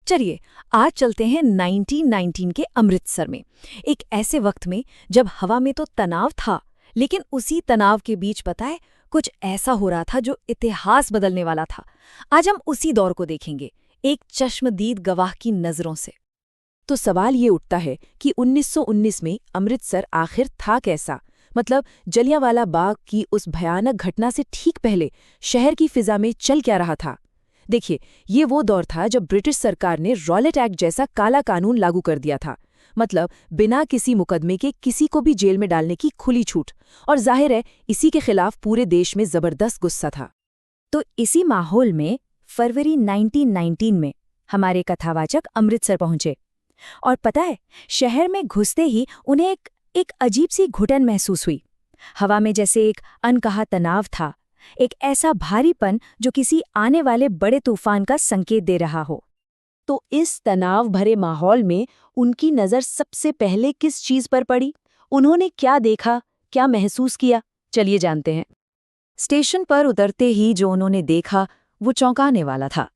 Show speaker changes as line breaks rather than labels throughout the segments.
चलिए आज चलते हैं 1919 के अमृतसर में। एक ऐसे वक्त में जब हवा में तो तनाव था, लेकिन उसी तनाव के बीच पता है कुछ ऐसा हो रहा था जो इतिहास बदलने वाला था। आज हम उसी दौर को देखेंगे, एक चश्मदीद गवाह की नजरों से।
तो सवाल ये उठता है कि 1919 में अमृतसर आखिर था कैसा। मतलब जलियांवाला बाग की उस भयानक घटना से ठीक पहले शहर की फिजा में चल क्या रहा था। देखिए, ये वो दौर था जब ब्रिटिश सरकार ने रॉलेट एक्ट जैसा काला कानून लागू कर दिया था। मतलब बिना किसी मुकदमे के किसी को भी जेल में डालने की खुली छूट। और जाहिर है इसी के खिलाफ पूरे देश में जबरदस्त गुस्सा था।
तो इसी माहौल में फरवरी 1919 में हमारे कथावाचक अमृतसर पहुंचे। और पता है, शहर में घुसते ही उन्हें एक अजीब सी घुटन महसूस हुई। हवा में जैसे एक अनकहा तनाव था, एक ऐसा भारीपन जो किसी आने वाले बड़े तूफान का संकेत दे रहा हो।
तो इस तनाव भरे माहौल में उनकी नज़र सबसे पहले किस चीज़ पर पड़ी? उन्होंने क्या देखा, क्या महसूस किया? चलिए जानते हैं। स्टेशन पर उतरते ही जो उन्होंने देखा वो चौंकाने वाला था।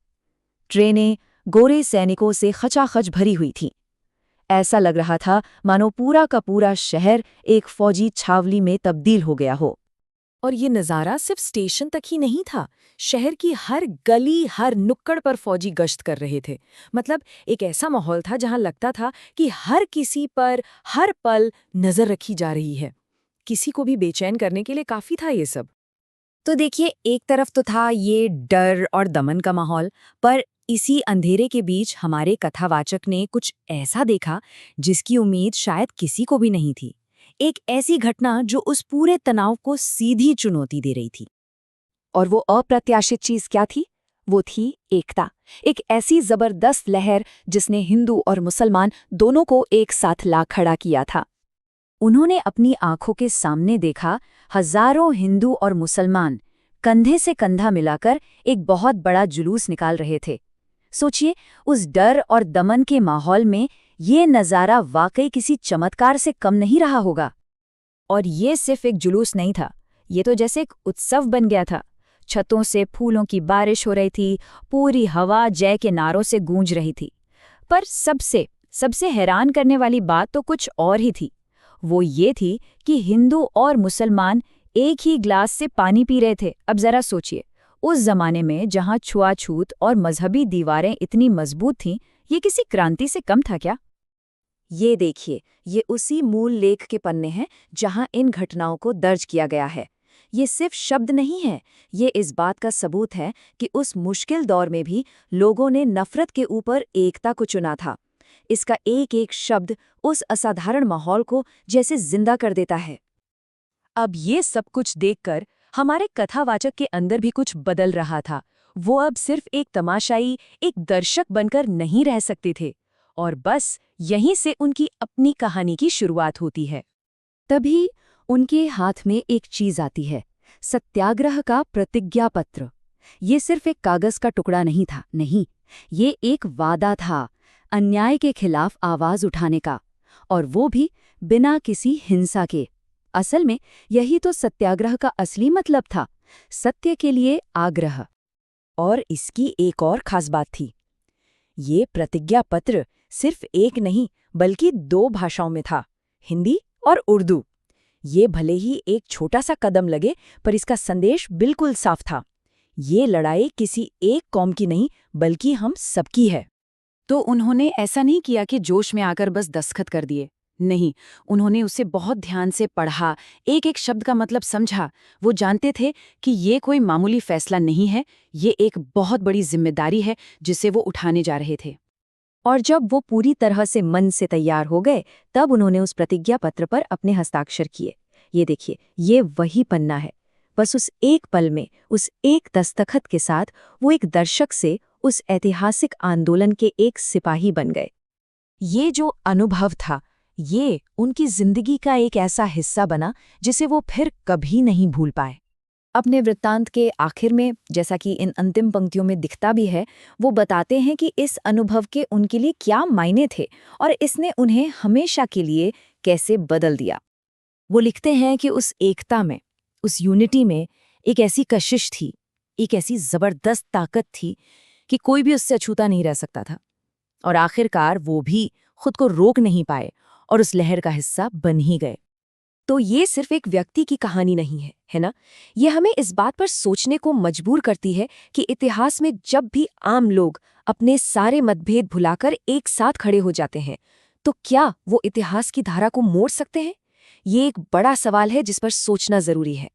ट्रेनें गोरे सैनिकों से खचाखच भरी हुई थीं। ऐसा लग रहा था मानो पूरा का पूरा शहर एक फौजी छावनी में तब्दील हो गया हो। और ये नज़ारा सिर्फ स्टेशन तक ही नहीं था, शहर की हर गली हर नुक्कड़ पर फौजी गश्त कर रहे थे। मतलब एक ऐसा माहौल था जहां लगता था कि हर किसी पर हर पल नज़र रखी जा रही है। किसी को भी बेचैन करने के लिए काफ़ी था ये सब।
तो देखिए, एक तरफ तो था ये डर और दमन का माहौल, पर इसी अंधेरे के बीच हमारे कथावाचक ने कुछ ऐसा देखा जिसकी उम्मीद शायद किसी को भी नहीं थी। एक ऐसी घटना जो उस पूरे तनाव को सीधी चुनौती दे रही थी।
और वो अप्रत्याशित चीज क्या थी? वो थी एकता। एक ऐसी जबरदस्त लहर जिसने हिंदू और मुसलमान दोनों को एक साथ ला खड़ा किया था। उन्होंने अपनी आंखों के सामने देखा हजारों हिंदू और मुसलमान कंधे से कंधा मिलाकर एक बहुत बड़ा जुलूस निकाल रहे थे। सोचिए, उस डर और दमन के माहौल में ये नज़ारा वाकई किसी चमत्कार से कम नहीं रहा होगा।
और ये सिर्फ एक जुलूस नहीं था, ये तो जैसे एक उत्सव बन गया था। छतों से फूलों की बारिश हो रही थी, पूरी हवा जय के नारों से गूंज रही थी। पर सबसे हैरान करने वाली बात तो कुछ और ही थी। वो ये थी कि हिंदू और मुसलमान एक ही ग्लास से पानी पी रहे थे। अब जरा सोचिए, उस जमाने में जहां छुआछूत और मजहबी दीवारें इतनी मजबूत थीं, ये किसी क्रांति से कम था क्या?
ये देखिए, ये उसी मूल लेख के पन्ने हैं जहां इन घटनाओं को दर्ज किया गया है। ये सिर्फ शब्द नहीं है, ये इस बात का सबूत है कि उस मुश्किल दौर में भी लोगों ने नफरत के ऊपर एकता को चुना था। इसका एक एक शब्द उस असाधारण माहौल को जैसे जिंदा कर देता है। अब ये सब कुछ देखकर हमारे कथावाचक के अंदर भी कुछ बदल रहा था। वो अब सिर्फ एक तमाशाई, एक दर्शक बनकर नहीं रह सकते थे। और बस यहीं से उनकी अपनी कहानी की शुरुआत होती है। तभी उनके हाथ में एक चीज आती है, सत्याग्रह का प्रतिज्ञा पत्र। ये सिर्फ एक कागज का टुकड़ा नहीं था, नहीं, ये एक वादा था अन्याय के खिलाफ आवाज उठाने का, और वो भी बिना किसी हिंसा के। असल में यही तो सत्याग्रह का असली मतलब था, सत्य के लिए आग्रह। और इसकी एक और खास बात थी, ये प्रतिज्ञा पत्र सिर्फ एक नहीं बल्कि 2 भाषाओं में था, हिंदी और उर्दू। ये भले ही एक छोटा सा कदम लगे, पर इसका संदेश बिल्कुल साफ था। ये लड़ाई किसी एक कौम की नहीं बल्कि हम सबकी है। तो उन्होंने ऐसा नहीं किया कि जोश में आकर बस दस्तखत कर दिए। नहीं, उन्होंने उसे बहुत ध्यान से पढ़ा, एक एक शब्द का मतलब समझा। वो जानते थे कि ये कोई मामूली फैसला नहीं है, ये एक बहुत बड़ी जिम्मेदारी है जिसे वो उठाने जा रहे थे। और जब वो पूरी तरह से मन से तैयार हो गए, तब उन्होंने उस प्रतिज्ञा पत्र पर अपने हस्ताक्षर किए। ये देखिए, ये वही पन्ना है। बस उस एक पल में, उस एक दस्तखत के साथ वो एक दर्शक से उस ऐतिहासिक आंदोलन के एक सिपाही बन गए। ये जो अनुभव था, ये उनकी जिंदगी का एक ऐसा हिस्सा बना जिसे वो फिर कभी नहीं भूल पाए। अपने वृत्तांत के आखिर में, जैसा कि इन अंतिम पंक्तियों में दिखता भी है, वो बताते हैं कि इस अनुभव के उनके लिए क्या मायने थे और इसने उन्हें हमेशा के लिए कैसे बदल दिया। वो लिखते हैं कि उस एकता में, उस यूनिटी में एक ऐसी कशिश थी, एक ऐसी जबरदस्त ताकत थी कि कोई भी उससे अछूता नहीं रह सकता था। और आखिरकार वो भी खुद को रोक नहीं पाए और उस लहर का हिस्सा बन ही गए।
तो ये सिर्फ एक व्यक्ति की कहानी नहीं है ना? ये हमें इस बात पर सोचने को मजबूर करती है कि इतिहास में जब भी आम लोग अपने सारे मतभेद भुलाकर एक साथ खड़े हो जाते हैं, तो क्या वो इतिहास की धारा को मोड़ सकते हैं? ये एक बड़ा सवाल है जिस पर सोचना जरूरी है।